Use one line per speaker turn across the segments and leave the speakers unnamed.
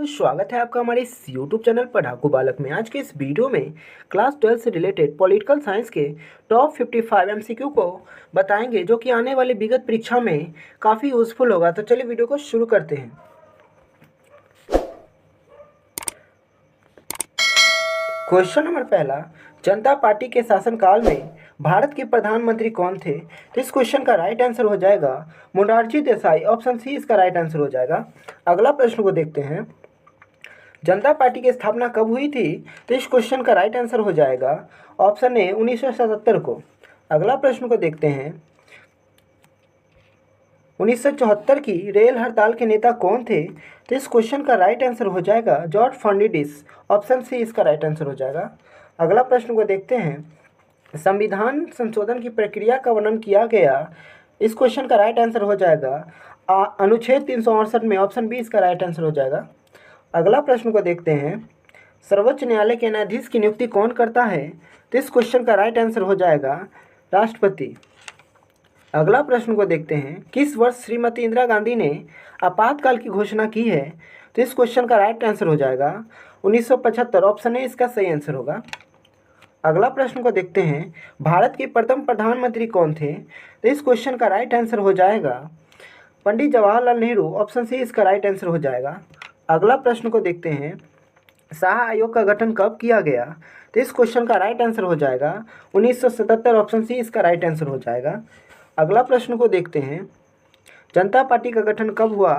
स्वागत है आपका हमारे इस YouTube चैनल पढ़ाकू बालक में। आज के इस वीडियो में क्लास 12 से रिलेटेड पॉलिटिकल साइंस के टॉप 55 MCQ को बताएंगे, जो कि आने वाली विगत परीक्षा में काफ़ी यूजफुल होगा। तो चलिए वीडियो को शुरू करते हैं। क्वेश्चन नंबर पहला, जनता पार्टी के शासनकाल में भारत के प्रधानमंत्री कौन थे? तो इस क्वेश्चन का राइट आंसर हो जाएगा मोरारजी देसाई। ऑप्शन सी इसका राइट आंसर हो जाएगा। अगला प्रश्न को देखते हैं, जनता पार्टी की स्थापना कब हुई थी? तो इस क्वेश्चन का राइट आंसर हो जाएगा ऑप्शन ए 1977 को। अगला प्रश्न को देखते हैं, 1974 की रेल हड़ताल के नेता कौन थे? तो इस क्वेश्चन का राइट आंसर हो जाएगा जॉर्ज फर्नांडिस। ऑप्शन सी इसका राइट आंसर हो जाएगा। अगला प्रश्न को देखते हैं, संविधान संशोधन की प्रक्रिया का वर्णन किया गया। इस क्वेश्चन का राइट आंसर हो जाएगा अनुच्छेद 368 में। ऑप्शन बी इसका राइट आंसर हो जाएगा। अगला प्रश्न को देखते हैं, सर्वोच्च न्यायालय के न्यायाधीश की नियुक्ति कौन करता है? तो इस क्वेश्चन का राइट आंसर हो जाएगा राष्ट्रपति। अगला प्रश्न को देखते हैं, किस वर्ष श्रीमती इंदिरा गांधी ने आपातकाल की घोषणा की है? तो इस क्वेश्चन का राइट आंसर हो जाएगा 1975। ऑप्शन ए इसका सही आंसर होगा। अगला प्रश्न को देखते हैं, भारत के प्रथम प्रधानमंत्री कौन थे? तो इस क्वेश्चन का राइट आंसर हो जाएगा पंडित जवाहरलाल नेहरू। ऑप्शन सी इसका राइट आंसर हो जाएगा। अगला प्रश्न को देखते हैं, शाह आयोग का गठन कब किया गया? तो इस क्वेश्चन का राइट आंसर हो जाएगा 1977। ऑप्शन सी इसका राइट आंसर हो जाएगा। अगला प्रश्न को देखते हैं, जनता पार्टी का गठन कब हुआ?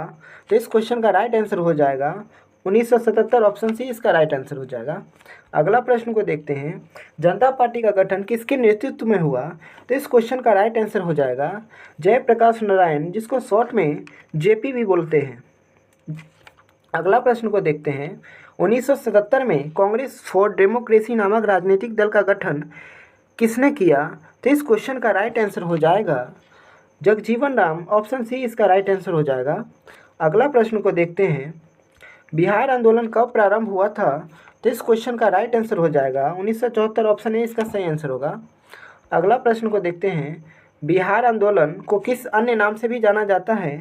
तो इस क्वेश्चन का राइट आंसर हो जाएगा 1977। ऑप्शन सी इसका राइट आंसर हो जाएगा। अगला प्रश्न को देखते हैं, जनता पार्टी का गठन किसके नेतृत्व में हुआ? तो इस क्वेश्चन का राइट आंसर हो जाएगा जयप्रकाश नारायण, जिसको शॉर्ट में जेपी भी बोलते हैं। अगला प्रश्न को देखते हैं, 1977 में कांग्रेस फॉर डेमोक्रेसी नामक राजनीतिक दल का गठन किसने किया? तो इस क्वेश्चन का राइट आंसर हो जाएगा जगजीवन राम। ऑप्शन सी इसका राइट आंसर हो जाएगा। अगला प्रश्न को देखते हैं, बिहार आंदोलन कब प्रारंभ हुआ था? तो इस क्वेश्चन का राइट आंसर हो जाएगा 1974। ऑप्शन ए इसका सही आंसर होगा। अगला प्रश्न को देखते हैं, बिहार आंदोलन को किस अन्य नाम से भी जाना जाता है?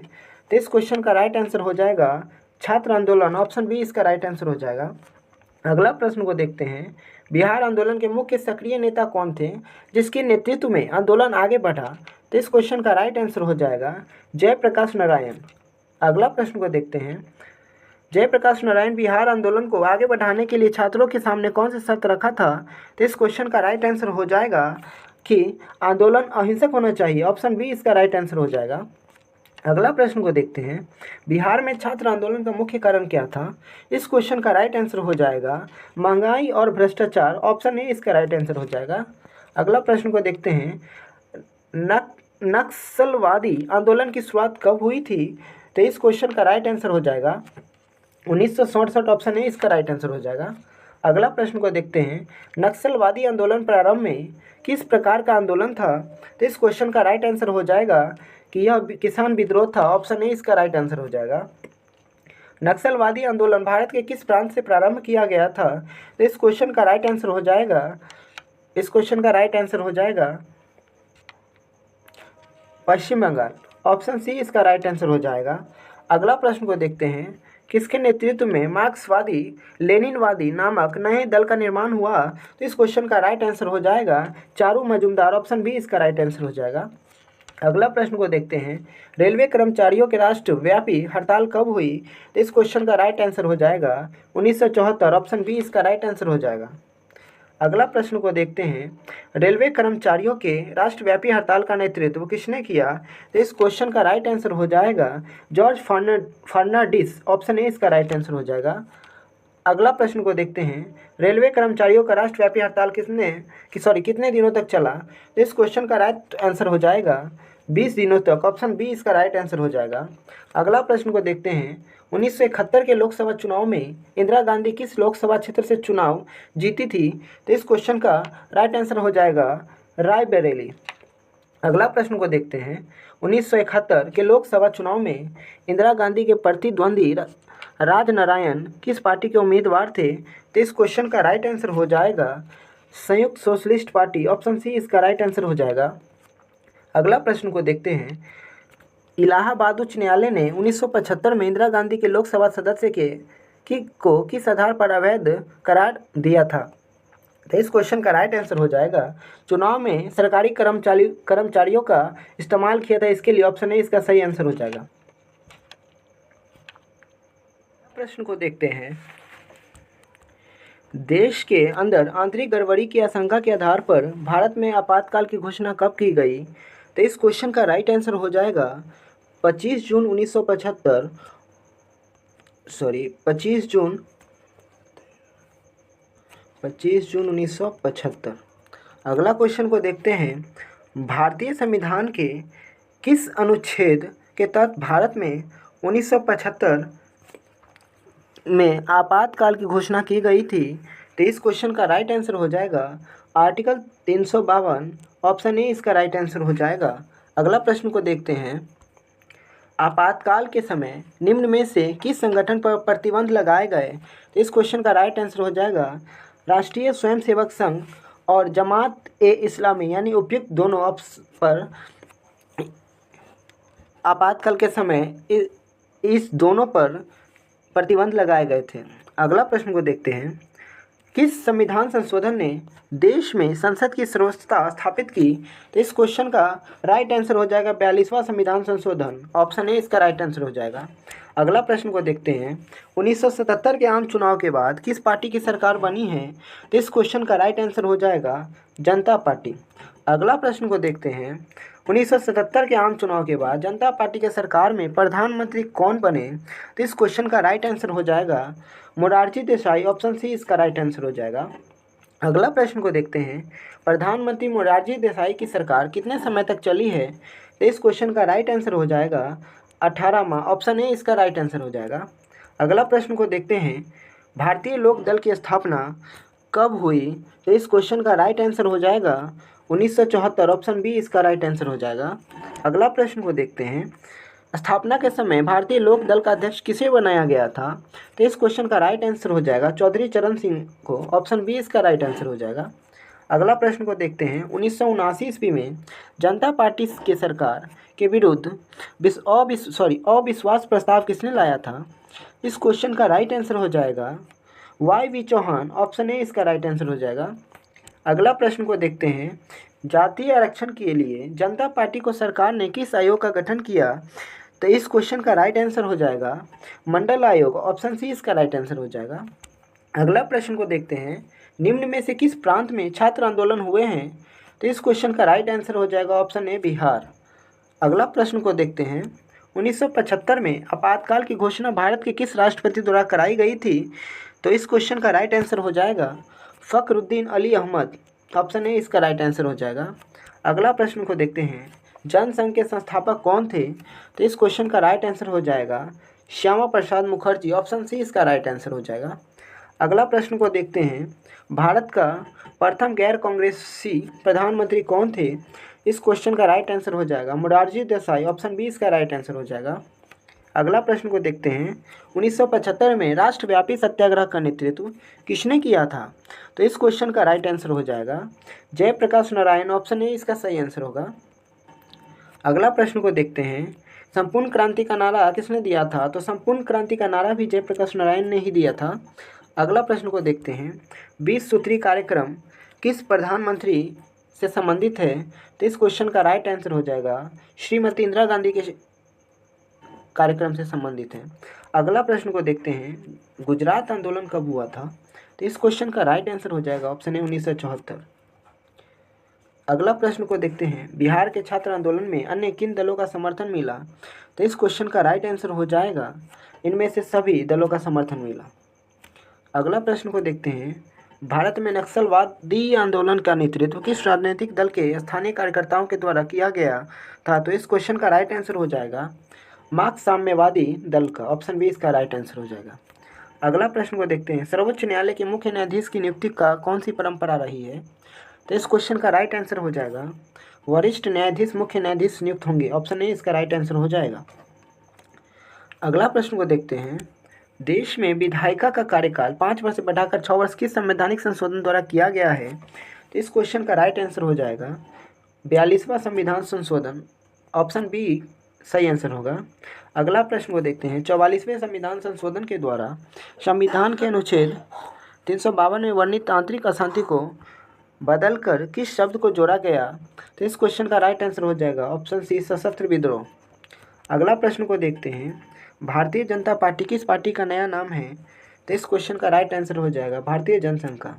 तो इस क्वेश्चन का राइट आंसर हो जाएगा छात्र आंदोलन। ऑप्शन बी इसका राइट आंसर हो जाएगा। अगला प्रश्न को देखते हैं, बिहार आंदोलन के मुख्य सक्रिय नेता कौन थे, जिसके नेतृत्व में आंदोलन आगे बढ़ा? तो इस क्वेश्चन का राइट आंसर हो जाएगा जयप्रकाश नारायण। अगला प्रश्न को देखते हैं, जयप्रकाश नारायण बिहार आंदोलन को आगे बढ़ाने के लिए छात्रों के सामने कौन सा शर्त रखा था? तो इस क्वेश्चन का राइट आंसर हो जाएगा कि आंदोलन अहिंसक होना चाहिए। ऑप्शन बी इसका राइट आंसर हो जाएगा। अगला प्रश्न को देखते हैं, बिहार में छात्र आंदोलन का मुख्य कारण क्या था? इस क्वेश्चन का राइट आंसर हो जाएगा महंगाई और भ्रष्टाचार। ऑप्शन ए इसका राइट आंसर हो जाएगा। अगला प्रश्न को देखते हैं, नक्सलवादी आंदोलन की शुरुआत कब हुई थी? तो इस क्वेश्चन का राइट आंसर हो जाएगा 1967। ऑप्शन ए इसका राइट आंसर हो जाएगा। अगला प्रश्न को देखते हैं, नक्सलवादी आंदोलन प्रारंभ में किस प्रकार का आंदोलन था? तो इस क्वेश्चन का राइट आंसर हो जाएगा कि यह किसान विद्रोह था। ऑप्शन ए इसका राइट आंसर हो जाएगा। नक्सलवादी आंदोलन भारत के किस प्रांत से प्रारंभ किया गया था? तो इस क्वेश्चन का राइट आंसर हो जाएगा पश्चिम बंगाल। ऑप्शन सी इसका राइट आंसर हो जाएगा। अगला प्रश्न को देखते हैं, किसके नेतृत्व में मार्क्सवादी लेनिनवादी नामक नए दल का निर्माण हुआ? तो इस क्वेश्चन का राइट आंसर हो जाएगा चारू मजूमदार। ऑप्शन बी इसका राइट आंसर हो जाएगा। अगला प्रश्न को देखते हैं, रेलवे कर्मचारियों के राष्ट्रव्यापी हड़ताल कब हुई? तो इस क्वेश्चन का राइट आंसर हो जाएगा 1974। ऑप्शन बी इसका राइट आंसर हो जाएगा। अगला प्रश्न को देखते हैं, रेलवे कर्मचारियों के राष्ट्रव्यापी हड़ताल का नेतृत्व किसने किया? तो इस क्वेश्चन का राइट आंसर हो जाएगा जॉर्ज फर्नांडिस। ऑप्शन ए इसका राइट आंसर हो जाएगा। अगला प्रश्न को देखते हैं, रेलवे कर्मचारियों का राष्ट्रव्यापी हड़ताल कितने दिनों तक चला? तो इस क्वेश्चन का राइट आंसर हो जाएगा 20 दिनों तक। ऑप्शन बी इसका राइट आंसर हो जाएगा। अगला प्रश्न को देखते हैं, 1971 के लोकसभा चुनाव में इंदिरा गांधी किस लोकसभा क्षेत्र से चुनाव जीती थी? तो इस क्वेश्चन का राइट आंसर हो जाएगा रायबरेली। अगला प्रश्न को देखते हैं, 1971 के लोकसभा चुनाव में इंदिरा गांधी के प्रतिद्वंदी राजनारायण किस पार्टी के उम्मीदवार थे? तो इस क्वेश्चन का राइट आंसर हो जाएगा संयुक्त सोशलिस्ट पार्टी। ऑप्शन सी इसका राइट आंसर हो जाएगा। अगला प्रश्न को देखते हैं, इलाहाबाद उच्च न्यायालय ने 1975 में इंदिरा गांधी के लोकसभा सदस्य किस आधार पर अवैध करार दिया था? तो इस क्वेश्चन का राइट आंसर हो जाएगा चुनाव में सरकारी कर्मचारियों का इस्तेमाल किया था, इसके लिए ऑप्शन ए इसका सही आंसर हो जाएगा। प्रश्न को देखते हैं, देश के अंदर आंतरिक गड़बड़ी की आशंका के आधार पर भारत में आपातकाल की घोषणा कब की गई? तो इस क्वेश्चन का राइट आंसर हो जाएगा 25 जून 1975 25 जून 1975। अगला क्वेश्चन को देखते हैं, भारतीय संविधान के किस अनुच्छेद के तहत भारत में 1975 में आपातकाल की घोषणा की गई थी? तो इस क्वेश्चन का राइट आंसर हो जाएगा आर्टिकल 352, ऑप्शन ए इसका राइट आंसर हो जाएगा। अगला प्रश्न को देखते हैं, आपातकाल के समय निम्न में से किस संगठन पर प्रतिबंध लगाए गए? तो इस क्वेश्चन का राइट आंसर हो जाएगा राष्ट्रीय स्वयंसेवक संघ और जमात ए इस्लामी, यानी उपयुक्त दोनों ऑप्शन पर आपातकाल के समय इस दोनों पर प्रतिबंध लगाए गए थे। अगला प्रश्न को देखते हैं, किस संविधान संशोधन ने देश में संसद की सर्वोच्चता स्थापित की? तो इस क्वेश्चन का राइट आंसर हो जाएगा 42वां संविधान संशोधन, ऑप्शन ए इसका राइट आंसर हो जाएगा। अगला प्रश्न को देखते हैं, 1977 के आम चुनाव के बाद किस पार्टी की सरकार बनी है? तो इस क्वेश्चन का राइट आंसर हो जाएगा जनता पार्टी। अगला प्रश्न को देखते हैं, 1977 के आम चुनाव के बाद जनता पार्टी के सरकार में प्रधानमंत्री कौन बने? तो इस क्वेश्चन का राइट आंसर हो जाएगा मोरारजी देसाई, ऑप्शन सी इसका राइट आंसर हो जाएगा। अगला प्रश्न को देखते हैं, प्रधानमंत्री मोरारजी देसाई की सरकार कितने समय तक चली है? तो इस क्वेश्चन का राइट आंसर हो जाएगा 18 माह, ऑप्शन ए इसका राइट आंसर हो जाएगा। अगला प्रश्न को देखते हैं, भारतीय लोक दल की स्थापना कब हुई? तो इस क्वेश्चन का राइट आंसर हो जाएगा 1974, ऑप्शन बी इसका राइट आंसर हो जाएगा। अगला प्रश्न को देखते हैं, स्थापना के समय भारतीय लोक दल का अध्यक्ष किसे बनाया गया था? तो इस क्वेश्चन का राइट आंसर हो जाएगा चौधरी चरण सिंह को, ऑप्शन बी इसका राइट आंसर हो जाएगा। अगला प्रश्न को देखते हैं, 1979 ईस्वी में जनता पार्टी के सरकार के विरुद्ध अविश्वास प्रस्ताव किसने लाया था? इस क्वेश्चन का राइट आंसर हो जाएगा YV चौहान, ऑप्शन ए इसका राइट आंसर हो जाएगा। अगला प्रश्न को देखते हैं, जातीय आरक्षण के लिए जनता पार्टी को सरकार ने किस आयोग का गठन किया? तो इस क्वेश्चन का राइट आंसर हो जाएगा मंडल आयोग, ऑप्शन सी इसका राइट आंसर हो जाएगा। अगला प्रश्न को देखते हैं, निम्न में से किस प्रांत में छात्र आंदोलन हुए हैं? तो इस क्वेश्चन का राइट आंसर हो जाएगा ऑप्शन ए बिहार। अगला प्रश्न को देखते हैं, 1975 में आपातकाल की घोषणा भारत के किस राष्ट्रपति द्वारा कराई गई थी? तो इस क्वेश्चन का राइट आंसर हो जाएगा फ़खरुद्दीन अली अहमद, ऑप्शन ए इसका राइट आंसर हो जाएगा। अगला प्रश्न को देखते हैं, जनसंघ के संस्थापक कौन थे? तो इस क्वेश्चन का राइट आंसर हो जाएगा श्यामा प्रसाद मुखर्जी, ऑप्शन सी इसका राइट आंसर हो जाएगा। अगला प्रश्न को देखते हैं, भारत का प्रथम गैर कांग्रेसी प्रधानमंत्री कौन थे? इस क्वेश्चन का राइट आंसर हो जाएगा मोरारजी देसाई, ऑप्शन बी इसका राइट आंसर हो जाएगा। अगला प्रश्न को देखते हैं, 1975 में राष्ट्रव्यापी सत्याग्रह का नेतृत्व किसने किया था? तो इस क्वेश्चन का राइट आंसर हो जाएगा जयप्रकाश नारायण, ऑप्शन ए इसका सही आंसर होगा। अगला प्रश्न को देखते हैं, संपूर्ण क्रांति का नारा किसने दिया था? तो संपूर्ण क्रांति का नारा भी जयप्रकाश नारायण ने ही दिया था। अगला प्रश्न को देखते हैं, 20 सूत्री कार्यक्रम किस प्रधानमंत्री से संबंधित है? तो इस क्वेश्चन का राइट आंसर हो जाएगा श्रीमती इंदिरा गांधी के कार्यक्रम से संबंधित है। अगला प्रश्न को देखते हैं, गुजरात आंदोलन कब हुआ था? तो इस क्वेश्चन का राइट आंसर हो जाएगा ऑप्शन ए 1974। अगला प्रश्न को देखते हैं, बिहार के छात्र आंदोलन में अन्य किन दलों का समर्थन मिला? तो इस क्वेश्चन का राइट आंसर हो जाएगा इनमें से सभी दलों का समर्थन मिला। अगला प्रश्न को देखते हैं, भारत में नक्सलवादी आंदोलन का नेतृत्व किस राजनीतिक दल के स्थानीय कार्यकर्ताओं के द्वारा किया गया था? तो इस क्वेश्चन का राइट आंसर हो जाएगा मार्क्स साम्यवादी दल का, ऑप्शन बी इसका राइट आंसर हो जाएगा। अगला प्रश्न को देखते हैं, सर्वोच्च न्यायालय के मुख्य न्यायाधीश की नियुक्ति का कौन सी परंपरा रही है? तो इस क्वेश्चन का राइट आंसर हो जाएगा वरिष्ठ न्यायाधीश मुख्य न्यायाधीश नियुक्त होंगे, ऑप्शन ए इसका राइट आंसर हो जाएगा। अगला प्रश्न को देखते हैं, देश में विधायिका का कार्यकाल 5 वर्ष से बढ़ाकर 6 वर्ष किस संवैधानिक संशोधन द्वारा किया गया है? तो इस क्वेश्चन का राइट आंसर हो जाएगा 42वां संविधान संशोधन, ऑप्शन बी सही आंसर होगा। अगला प्रश्न को देखते हैं। 44वें संविधान संशोधन के द्वारा संविधान के अनुच्छेद 352 में वर्णित आंतरिक अशांति को बदलकर किस शब्द को जोड़ा गया? तो इस क्वेश्चन का राइट आंसर हो जाएगा ऑप्शन सी, सशस्त्र विद्रोह। अगला प्रश्न को देखते हैं। भारतीय जनता पार्टी किस पार्टी का नया नाम है? तो इस क्वेश्चन का राइट आंसर हो जाएगा भारतीय जनसंघ का।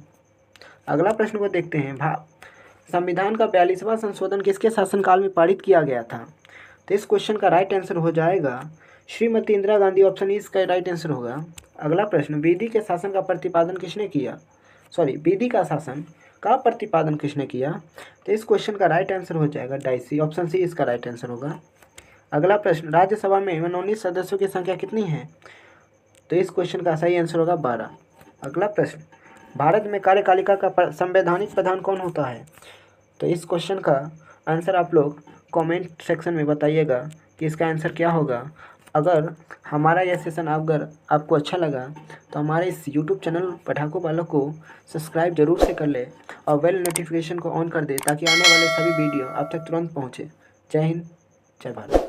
अगला प्रश्न को देखते हैं। संविधान का 42वां संशोधन किसके शासनकाल में पारित किया गया था? तो इस क्वेश्चन का राइट आंसर हो जाएगा श्रीमती इंदिरा गांधी, ऑप्शन ई इसका राइट आंसर होगा। अगला प्रश्न, विधि के शासन का प्रतिपादन किसने किया? विधि का शासन का प्रतिपादन किसने किया? तो इस क्वेश्चन का राइट आंसर हो जाएगा डाइसी, ऑप्शन सी इसका राइट आंसर होगा। अगला प्रश्न, राज्यसभा में मनोनीत सदस्यों की संख्या कितनी है? तो इस क्वेश्चन का सही आंसर होगा 12। अगला प्रश्न, भारत में कार्यपालिका का संवैधानिक प्रधान कौन होता है? तो इस क्वेश्चन का आंसर आप लोग कमेंट सेक्शन में बताइएगा कि इसका आंसर क्या होगा। अगर हमारा यह सेशन अगर आपको अच्छा लगा तो हमारे इस यूट्यूब चैनल पढ़ाकू बालक को सब्सक्राइब जरूर से कर ले और बेल नोटिफिकेशन को ऑन कर दे ताकि आने वाले सभी वीडियो आप तक तुरंत पहुँचे। जय हिंद, जय भारत।